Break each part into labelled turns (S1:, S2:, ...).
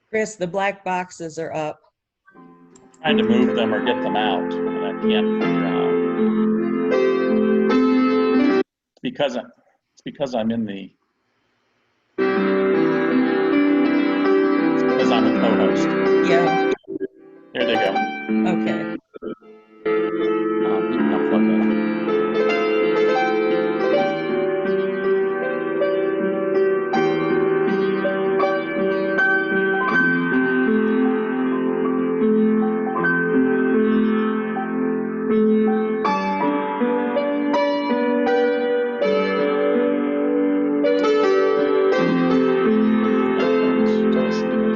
S1: Chris, the black boxes are up.
S2: Trying to move them or get them out, and I can't figure out. It's because I'm in the. It's because I'm a co-host.
S1: Yeah,
S2: There they go.
S1: okay.
S2: You can unplug that. Headphones to listen to this.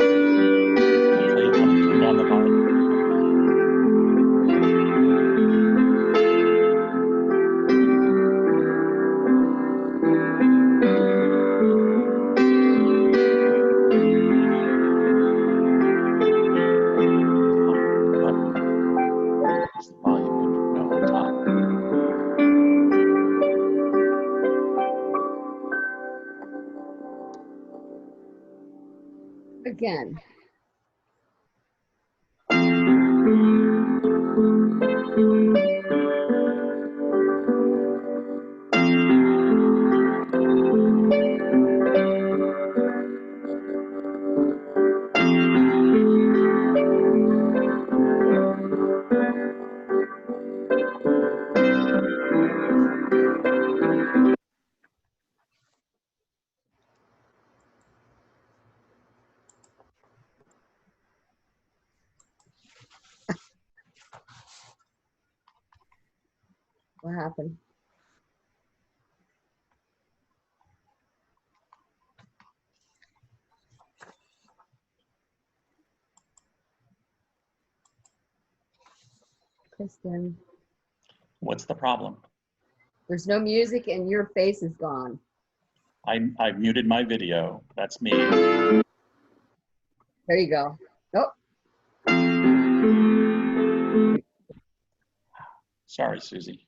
S2: Hopefully it won't turn down the volume. Is the volume control? No, on top.
S3: Again. What happened? Kristen,
S2: What's the problem?
S3: there's no music and your face is gone.
S2: I've muted my video. That's me.
S3: There you go. Oh,
S2: Sorry, Susie.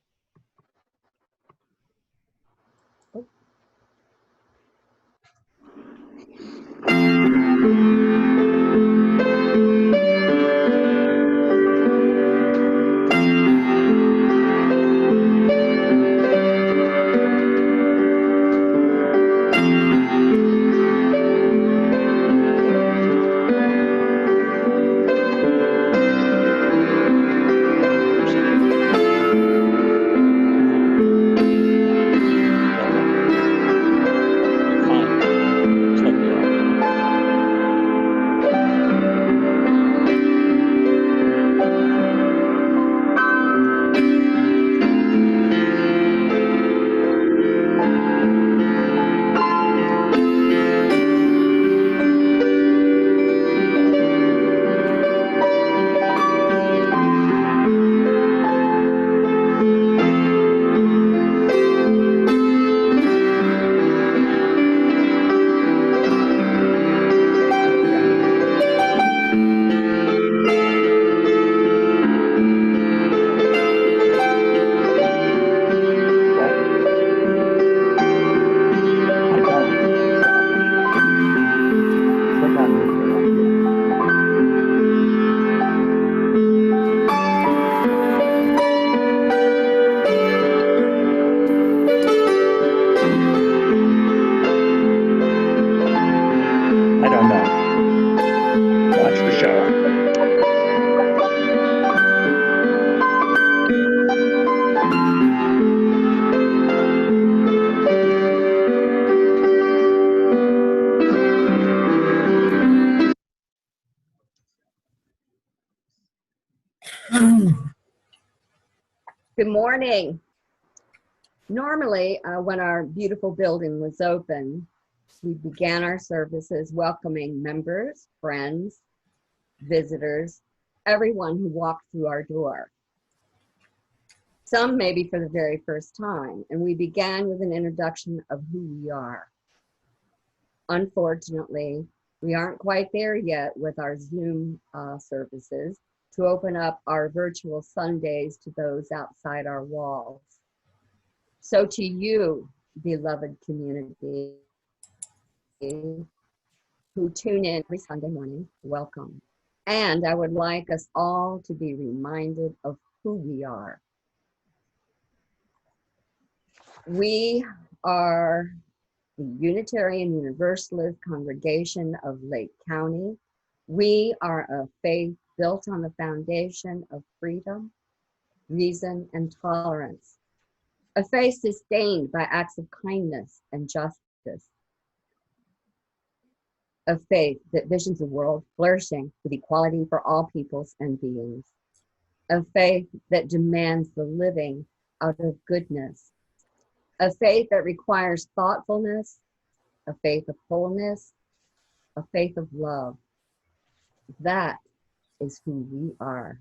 S3: Good morning. Normally, when our beautiful building was open, we began our services welcoming members, friends, visitors, everyone who walked through our door. Some maybe for the very first time, and we began with an introduction of who we are. Unfortunately, we aren't quite there yet with our Zoom services to open up our virtual Sundays to those outside our walls. So to you, beloved community, who tune in every Sunday morning, welcome. And I would like us all to be reminded of who we are. We are the Unitarian Universalist Congregation of Lake County. We are a faith built on the foundation of freedom, reason, and tolerance. A faith sustained by acts of kindness and justice. A faith that visions a world flourishing with equality for all peoples and beings. A faith that demands the living out of goodness. A faith that requires thoughtfulness, a faith of wholeness, a faith of love. That is who we are.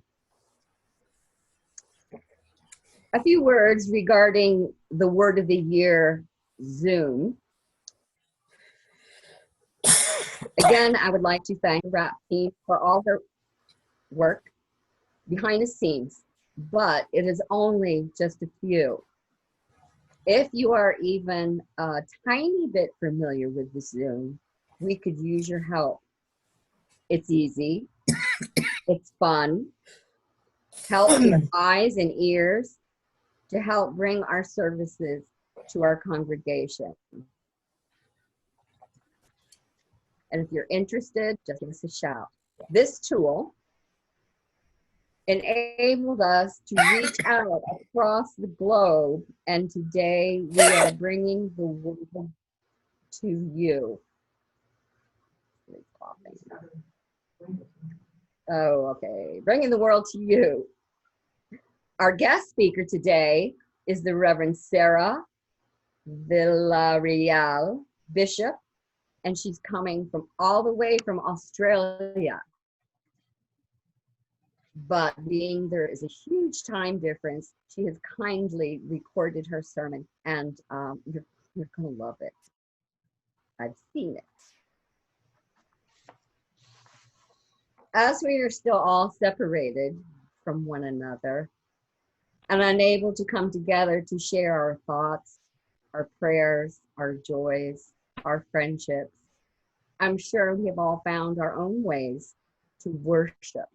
S3: A few words regarding the word of the year, Zoom. Again, I would like to thank the RAP team for all their work behind the scenes, but it is only just a few. If you are even a tiny bit familiar with the Zoom, we could use your help. It's easy, it's fun, help your eyes and ears to help bring our services to our congregation. And if you're interested, just give us a shout. This tool enabled us to reach out across the globe, and today we are bringing the world to you. Oh, okay. Bringing the world to you. Our guest speaker today is the Reverend Sarah Villarreal Bishop, and she's coming from all the way from Australia. But being there is a huge time difference, she has kindly recorded her sermon, and you're going to love it. I've seen it. As we are still all separated from one another and unable to come together to share our thoughts, our prayers, our joys, our friendships, I'm sure we have all found our own ways to worship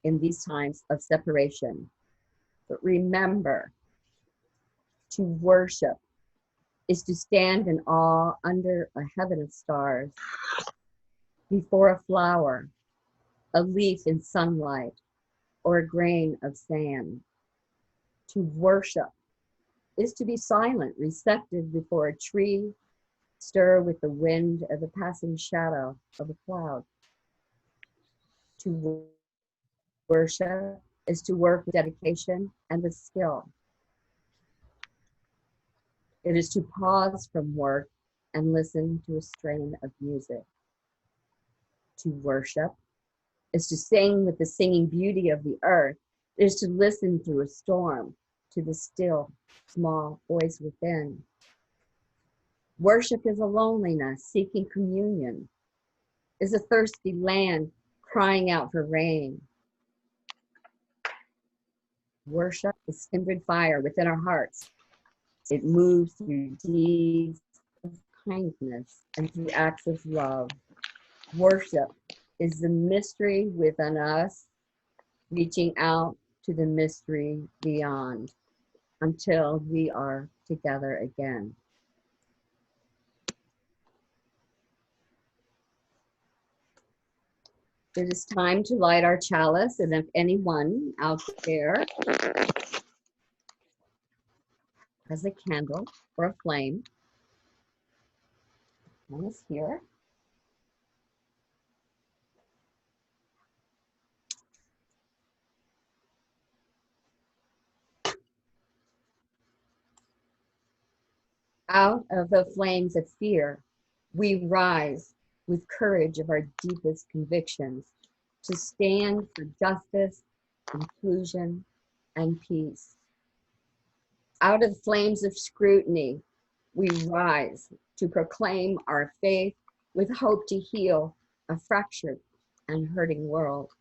S3: in these times of separation. But remember, to worship is to stand in awe under a heaven of stars, before a flower, a leaf in sunlight, or a grain of sand. To worship is to be silent, receptive before a tree, stir with the wind of the passing shadow of a cloud. To worship is to work with dedication and with skill. It is to pause from work and listen to a strain of music. To worship is to sing with the singing beauty of the earth. It is to listen through a storm to the still, small voice within. Worship is a loneliness seeking communion, is a thirsty land crying out for rain. Worship is kindred fire within our hearts. It moves through deeds of kindness and through acts of love. Worship is the mystery within us, reaching out to the mystery beyond until we are together again. It is time to light our chalice, and if anyone out there has a candle or a flame, one is here. Out of the flames of fear, we rise with courage of our deepest convictions to stand for justice, inclusion, and peace. Out of the flames of scrutiny, we rise to proclaim our faith with hope to heal a fractured and hurting world.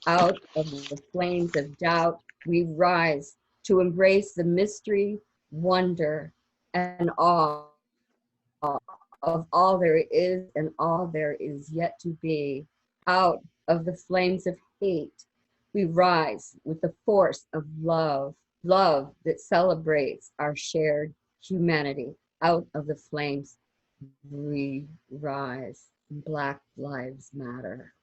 S3: Out of the flames of doubt, we rise to embrace the mystery, wonder, and awe of all there is and all there is yet to be. Out of the flames of hate, we rise with the force of love, love that celebrates our shared humanity. Out of the flames, we rise. Black Lives Matter.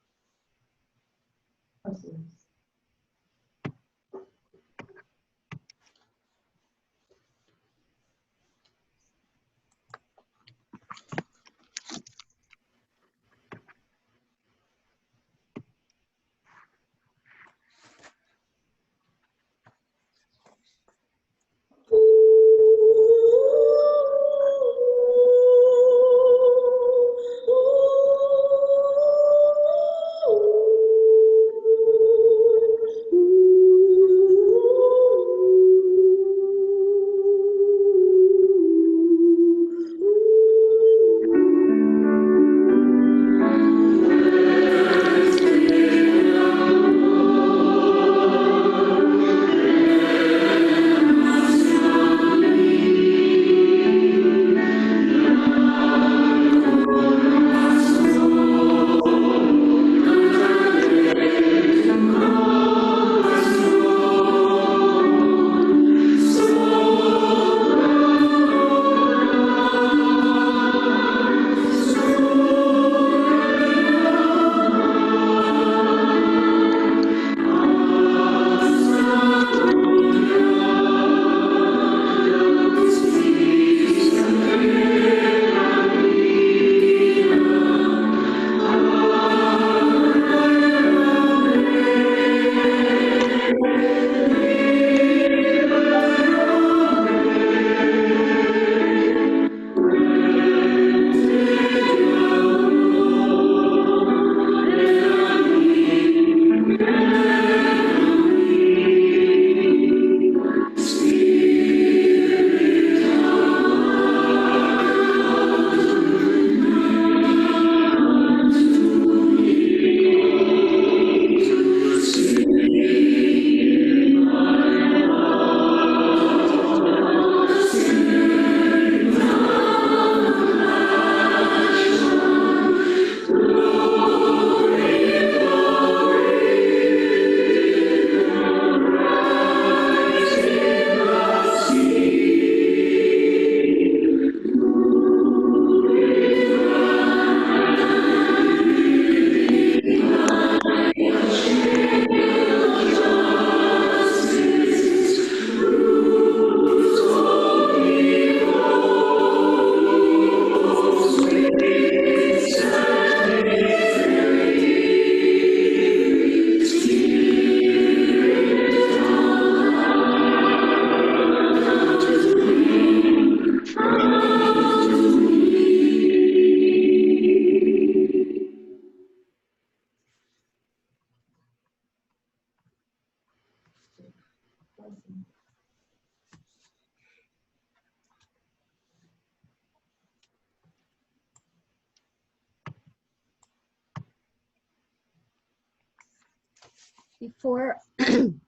S3: Before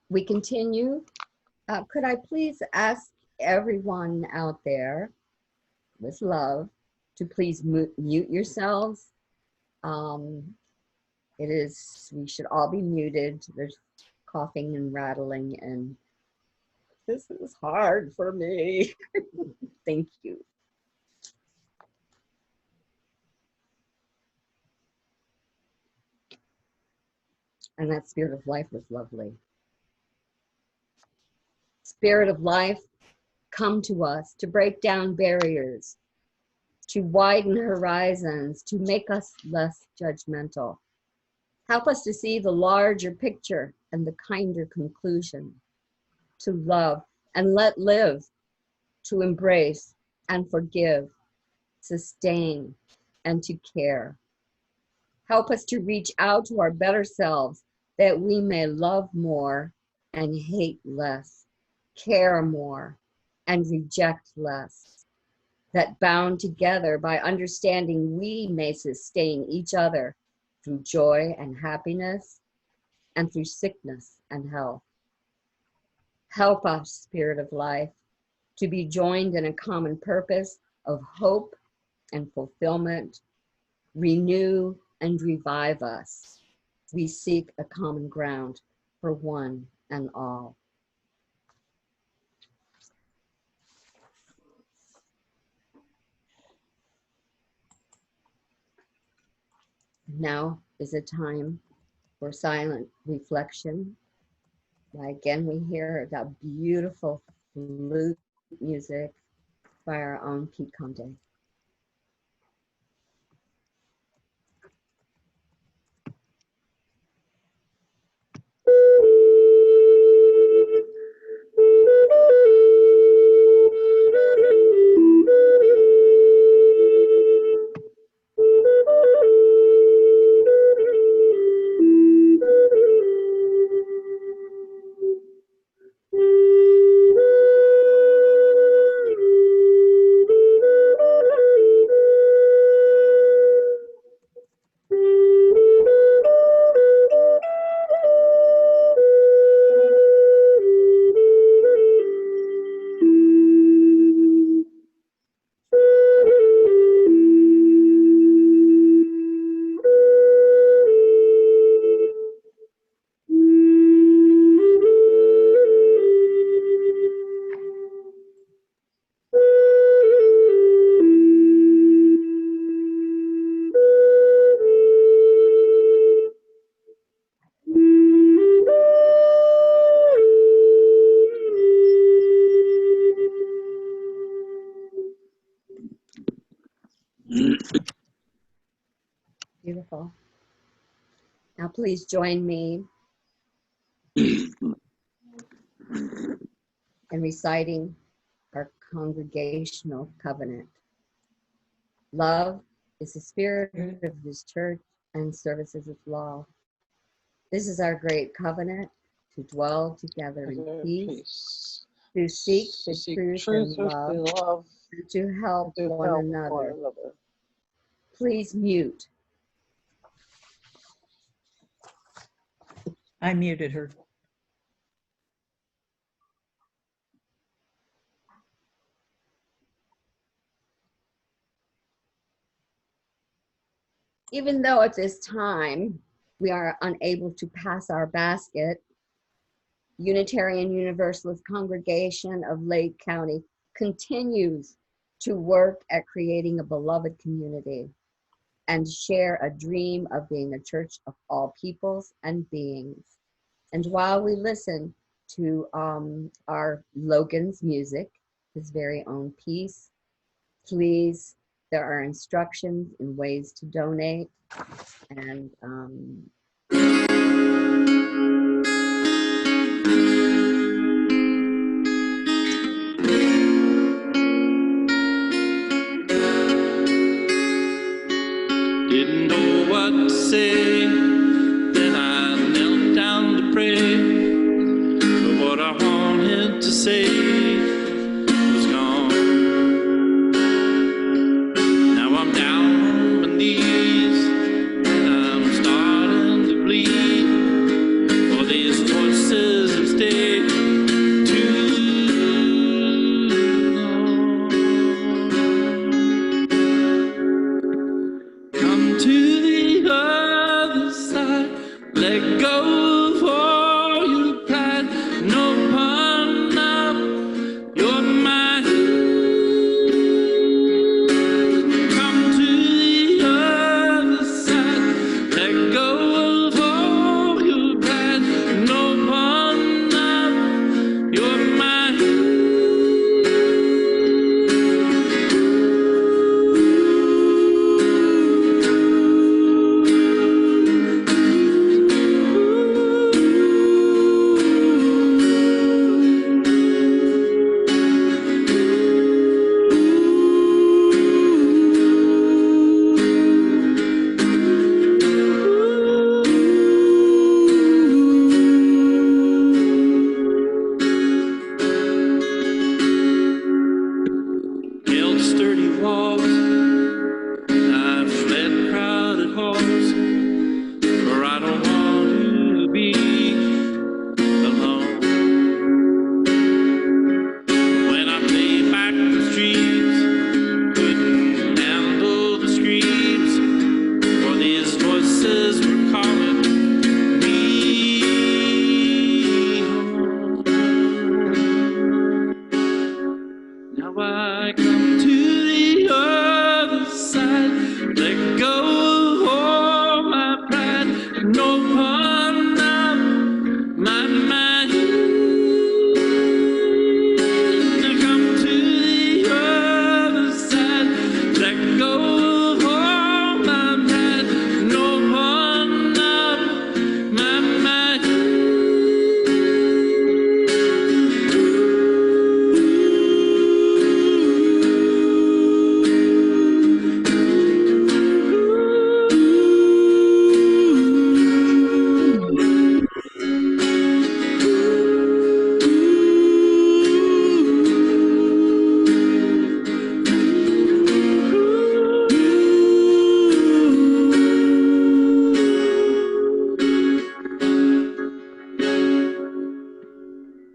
S3: we continue, could I please ask everyone out there with love to please mute yourselves? We should all be muted. There's coughing and rattling, and this is hard for me. Thank you. And that Spirit of Life was lovely. Spirit of Life, come to us to break down barriers, to widen horizons, to make us less judgmental. Help us to see the larger picture and the kinder conclusion, to love and let live, to embrace and forgive, sustain, and to care. Help us to reach out to our better selves that we may love more and hate less, care more and reject less. That bound together by understanding we may sustain each other through joy and happiness and through sickness and health. Help us, Spirit of Life, to be joined in a common purpose of hope and fulfillment. Renew and revive us. We seek a common ground for one and all. Now is a time for silent reflection. Again, we hear that beautiful flute music by our own Pete Conte. Beautiful. Now please join me in reciting our congregational covenant. Love is the spirit of this church and service is its law. This is our great covenant to dwell together in peace, to seek the truth and love, and to help one another. Please mute.
S1: I muted her.
S3: Even though at this time we are unable to pass our basket, Unitarian Universalist Congregation of Lake County continues to work at creating a beloved community and share a dream of being a church of all peoples and beings. And while we listen to our Logan's music, his very own piece, please, there are instructions and ways to donate. And
S4: didn't know what to say, then I knelt down to pray, but what I wanted to say was gone. Now I'm down on my knees, and I'm starting to bleed, for these choices have stayed too long. Come to the other side, let go of all your pride, no pun up, you're mine. Come to the other side, let go of all your pride, no pun up,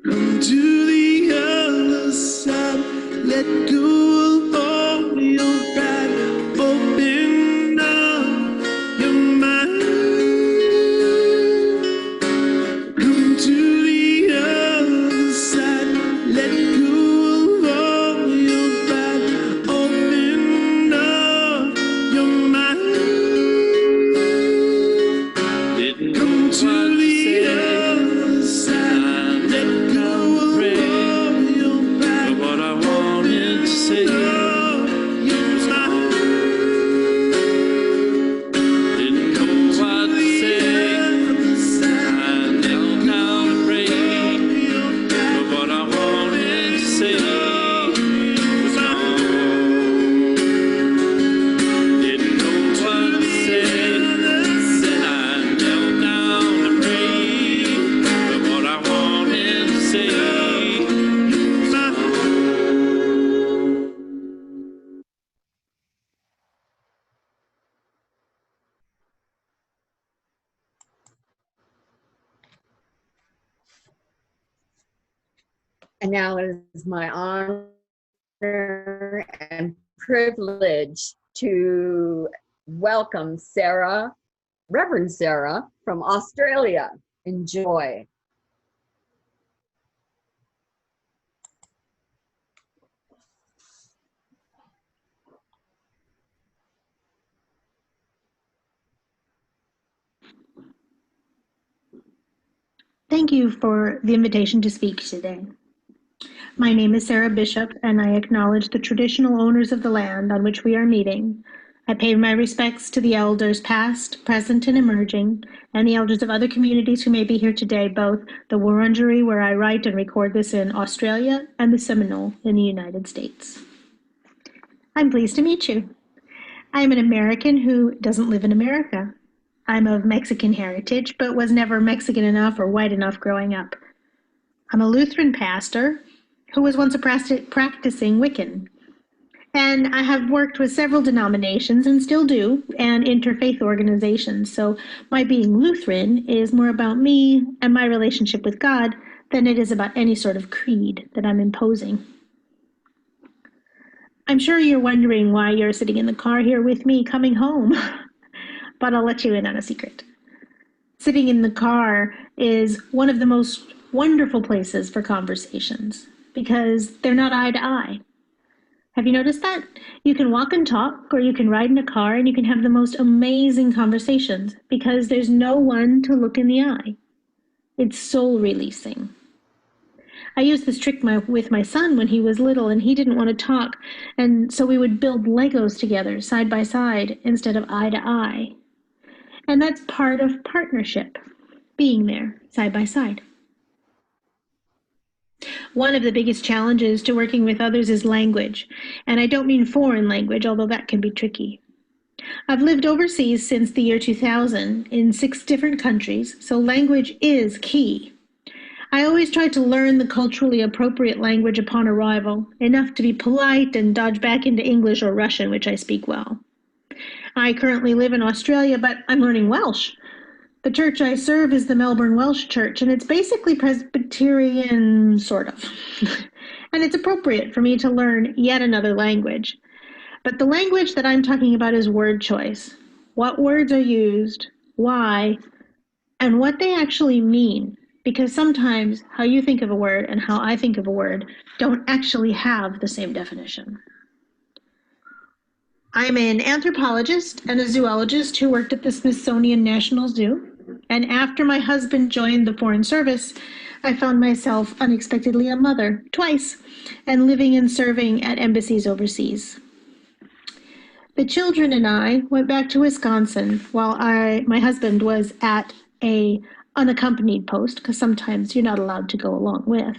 S4: Come to the other side, let go of all your pride, open up your mind. Come to the other side, let go of all your pride, open up your mind. Didn't come to the other side, let go of all your pride, but what I wanted to say, your mind. Didn't know what to say, I knelt down to pray, but what I wanted to say was gone. Didn't know what to say, then I knelt down to pray, but what I wanted to say was gone.
S3: And now it is my honor and privilege to welcome Sarah, Reverend Sarah from Australia. Enjoy.
S5: Thank you for the invitation to speak today. My name is Sarah Bishop, and I acknowledge the traditional owners of the land on which we are meeting. I pay my respects to the elders past, present, and emerging, and the elders of other communities who may be here today, both the Wurundjeri, where I write and record this in Australia, and the Seminole in the United States. I'm pleased to meet you. I'm an American who doesn't live in America. I'm of Mexican heritage, but was never Mexican enough or white enough growing up. I'm a Lutheran pastor who was once a practicing Wiccan. And I have worked with several denominations, and still do, and interfaith organizations. So my being Lutheran is more about me and my relationship with God than it is about any sort of creed that I'm imposing. I'm sure you're wondering why you're sitting in the car here with me coming home. But I'll let you in on a secret. Sitting in the car is one of the most wonderful places for conversations because they're not eye to eye. Have you noticed that? You can walk and talk, or you can ride in a car and you can have the most amazing conversations because there's no one to look in the eye. It's soul releasing. I used this trick with my son when he was little and he didn't want to talk, and so we would build Legos together side by side instead of eye to eye. And that's part of partnership, being there side by side. One of the biggest challenges to working with others is language. And I don't mean foreign language, although that can be tricky. I've lived overseas since the year 2000 in 6 different countries, so language is key. I always try to learn the culturally appropriate language upon arrival, enough to be polite and dodge back into English or Russian, which I speak well. I currently live in Australia, but I'm learning Welsh. The church I serve is the Melbourne Welsh Church, and it's basically Presbyterian, sort of. And it's appropriate for me to learn yet another language. But the language that I'm talking about is word choice. What words are used, why, and what they actually mean. Because sometimes how you think of a word and how I think of a word don't actually have the same definition. I'm an anthropologist and a zoologist who worked at the Smithsonian National Zoo. And after my husband joined the Foreign Service, I found myself unexpectedly a mother, twice, and living and serving at embassies overseas. The children and I went back to Wisconsin while my husband was at a unaccompanied post, because sometimes you're not allowed to go along with.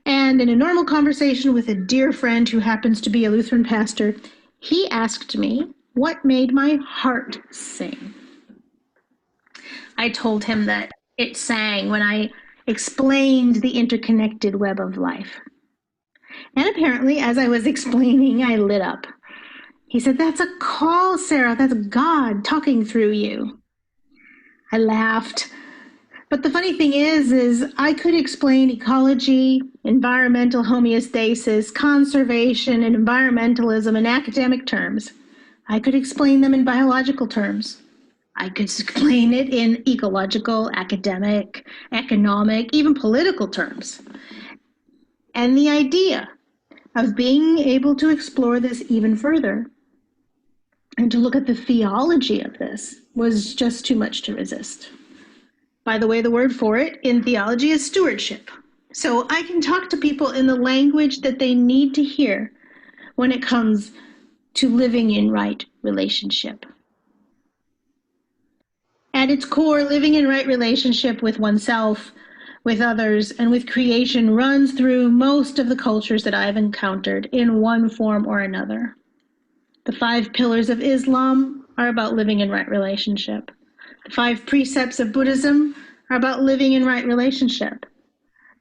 S5: And in a normal conversation with a dear friend who happens to be a Lutheran pastor, he asked me what made my heart sing. I told him that it sang when I explained the interconnected web of life. And apparently, as I was explaining, I lit up. He said, "That's a call, Sarah. That's God talking through you." I laughed. But the funny thing is I could explain ecology, environmental homeostasis, conservation, and environmentalism in academic terms. I could explain them in biological terms. I could explain it in ecological, academic, economic, even political terms. And the idea of being able to explore this even further and to look at the theology of this was just too much to resist. By the way, the word for it in theology is stewardship. So I can talk to people in the language that they need to hear when it comes to living in right relationship. At its core, living in right relationship with oneself, with others, and with creation runs through most of the cultures that I've encountered in one form or another. The 5 pillars of Islam are about living in right relationship. The 5 precepts of Buddhism are about living in right relationship.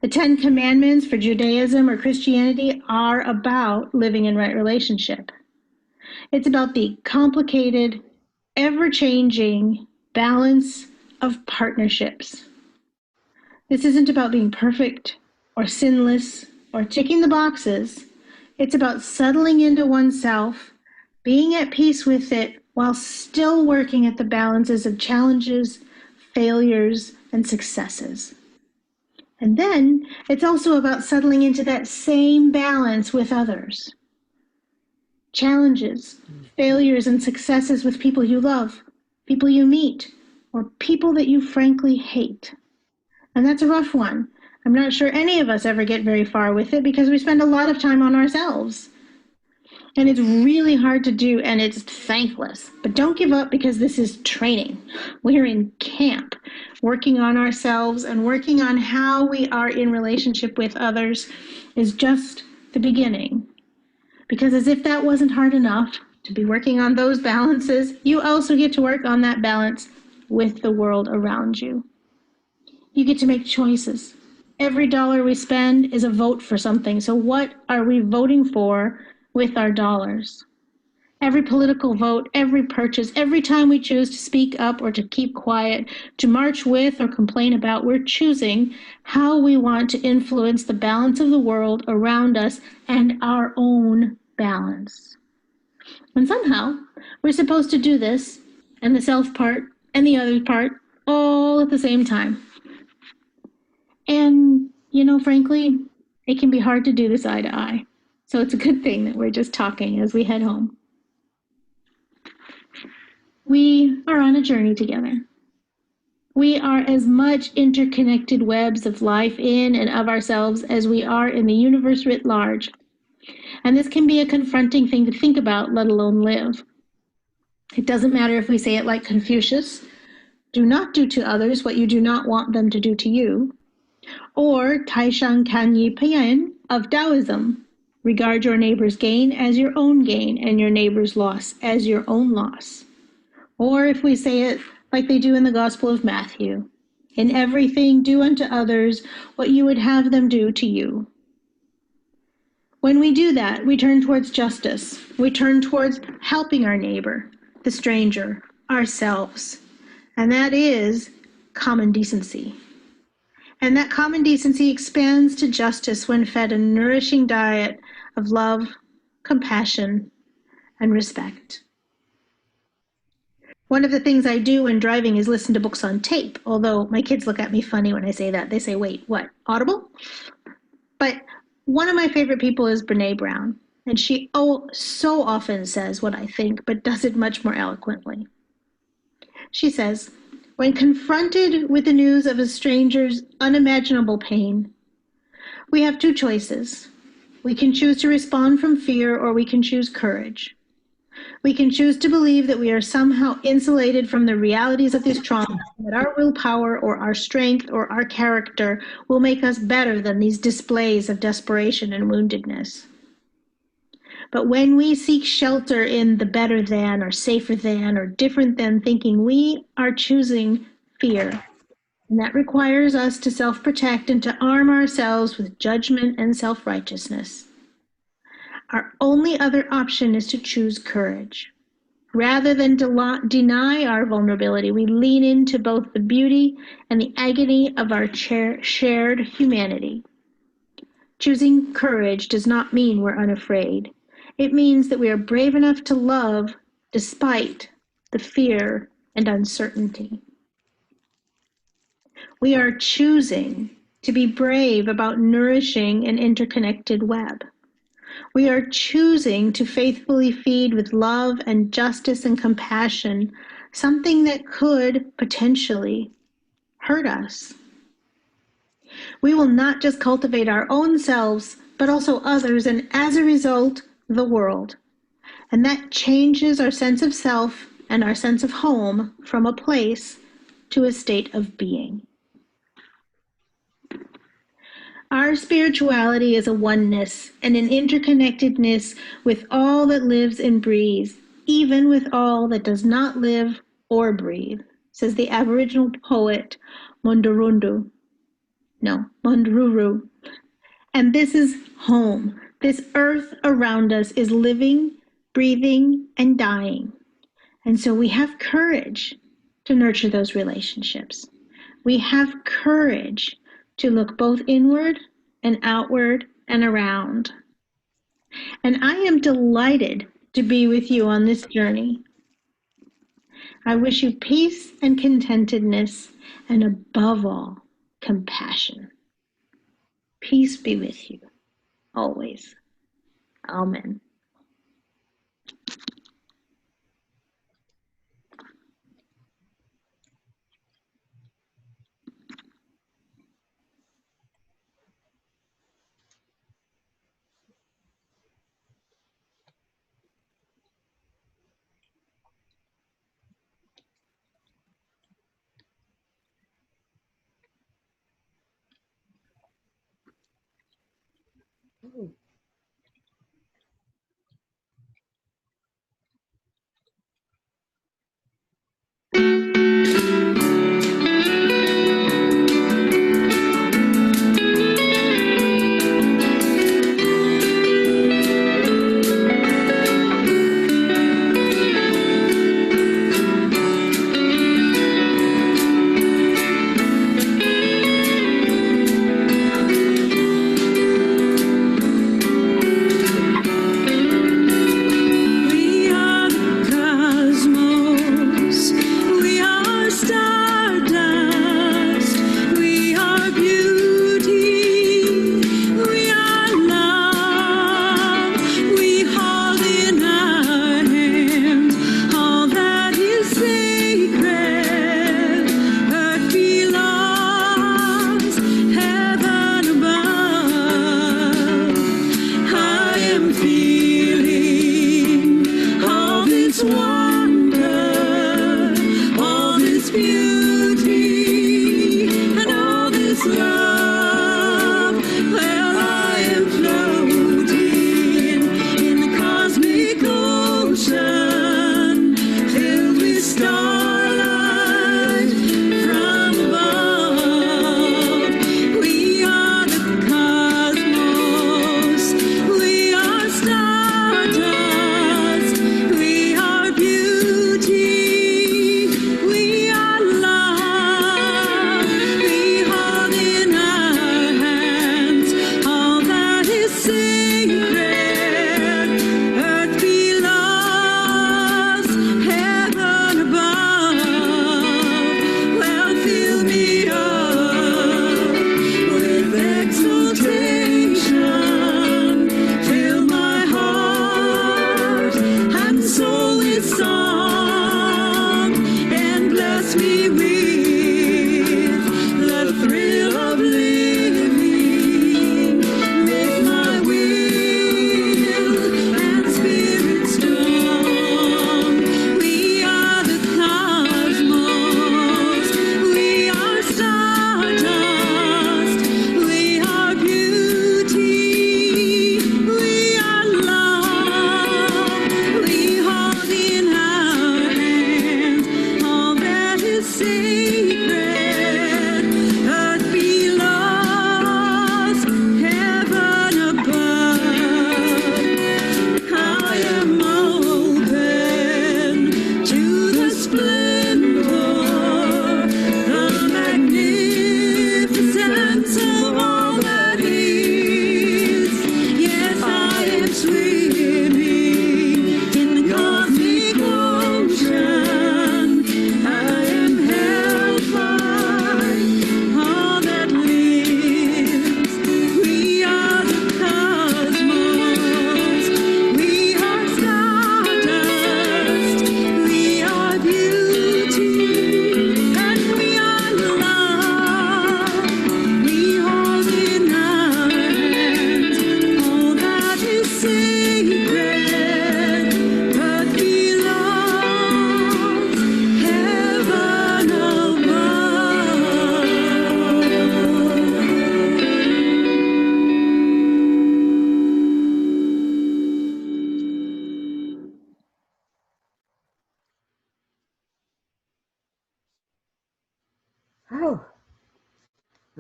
S5: The 10 commandments for Judaism or Christianity are about living in right relationship. It's about the complicated, ever-changing balance of partnerships. This isn't about being perfect or sinless or ticking the boxes. It's about settling into oneself, being at peace with it while still working at the balances of challenges, failures, and successes. And then it's also about settling into that same balance with others. Challenges, failures, and successes with people you love, people you meet, or people that you frankly hate. And that's a rough one. I'm not sure any of us ever get very far with it because we spend a lot of time on ourselves. And it's really hard to do, and it's thankless. But don't give up because this is training. We're in camp, working on ourselves and working on how we are in relationship with others is just the beginning. Because as if that wasn't hard enough to be working on those balances, you also get to work on that balance with the world around you. You get to make choices. Every dollar we spend is a vote for something. So what are we voting for with our dollars? Every political vote, every purchase, every time we choose to speak up or to keep quiet, to march with or complain about, we're choosing how we want to influence the balance of the world around us and our own balance. And somehow, we're supposed to do this, and the self part and the other part, all at the same time. And, frankly, it can be hard to do this eye to eye. So it's a good thing that we're just talking as we head home. We are on a journey together. We are as much interconnected webs of life in and of ourselves as we are in the universe writ large. And this can be a confronting thing to think about, let alone live. It doesn't matter if we say it like Confucius, do not do to others what you do not want them to do to you, or Taishan Kanyi Pian of Taoism, regard your neighbor's gain as your own gain and your neighbor's loss as your own loss. Or if we say it like they do in the Gospel of Matthew, in everything do unto others what you would have them do to you. When we do that, we turn towards justice. We turn towards helping our neighbor, the stranger, ourselves. And that is common decency. And that common decency expands to justice when fed a nourishing diet of love, compassion, and respect. One of the things I do when driving is listen to books on tape, although my kids look at me funny when I say that. They say, wait, what, Audible? But one of my favorite people is Brené Brown, and she so often says what I think, but does it much more eloquently. She says, when confronted with the news of a stranger's unimaginable pain, we have 2 choices. We can choose to respond from fear, or we can choose courage. We can choose to believe that we are somehow insulated from the realities of this trauma, that our willpower or our strength or our character will make us better than these displays of desperation and woundedness. But when we seek shelter in the better than or safer than or different than thinking, we are choosing fear. And that requires us to self-protect and to arm ourselves with judgment and self-righteousness. Our only other option is to choose courage. Rather than deny our vulnerability, we lean into both the beauty and the agony of our shared humanity. Choosing courage does not mean we're unafraid. It means that we are brave enough to love despite the fear and uncertainty. We are choosing to be brave about nourishing an interconnected web. We are choosing to faithfully feed with love and justice and compassion something that could potentially hurt us. We will not just cultivate our own selves, but also others, and as a result, the world. And that changes our sense of self and our sense of home from a place to a state of being. Our spirituality is a oneness and an interconnectedness with all that lives and breathes, even with all that does not live or breathe, says the Aboriginal poet Mondurundu. No, Mondururu. And this is home. This earth around us is living, breathing, and dying. And so we have courage to nurture those relationships. We have courage to look both inward and outward and around. And I am delighted to be with you on this journey. I wish you peace and contentedness, and above all, compassion. Peace be with you, always. Amen.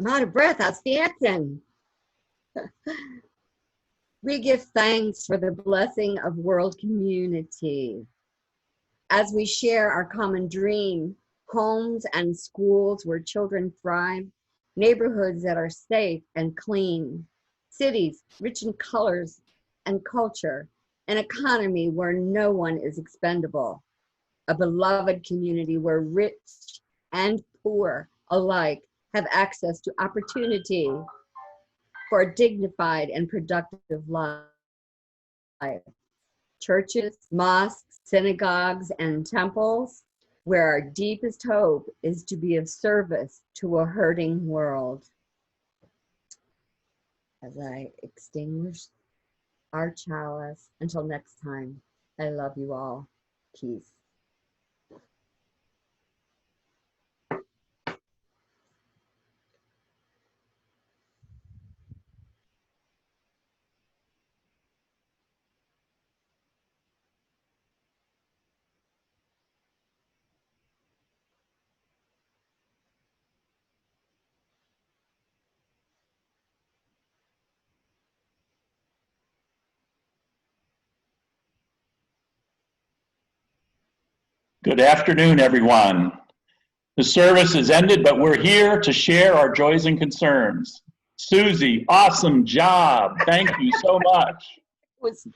S3: I'm out of breath. How's the accent? We give thanks for the blessing of world community. As we share our common dream, homes and schools where children thrive, neighborhoods that are safe and clean, cities rich in colors and culture, an economy where no one is expendable, a beloved community where rich and poor alike have access to opportunity for a dignified and productive life. Churches, mosques, synagogues, and temples, where our deepest hope is to be of service to a hurting world. As I extinguish our chalice, until next time, I love you all. Peace.
S2: Good afternoon, everyone. The service is ended, but we're here to share our joys and concerns. Susie, awesome job. Thank you so much.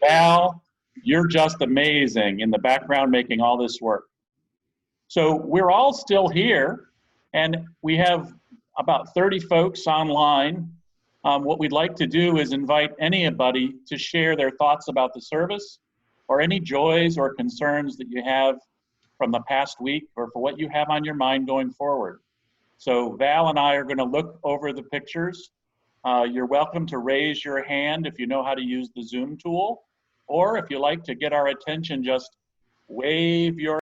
S2: Val, you're just amazing in the background making all this work. So we're all still here, and we have about 30 folks online. What we'd like to do is invite anybody to share their thoughts about the service or any joys or concerns that you have from the past week or for what you have on your mind going forward. So Val and I are going to look over the pictures. You're welcome to raise your hand if you know how to use the Zoom tool, or if you like to get our attention, just wave your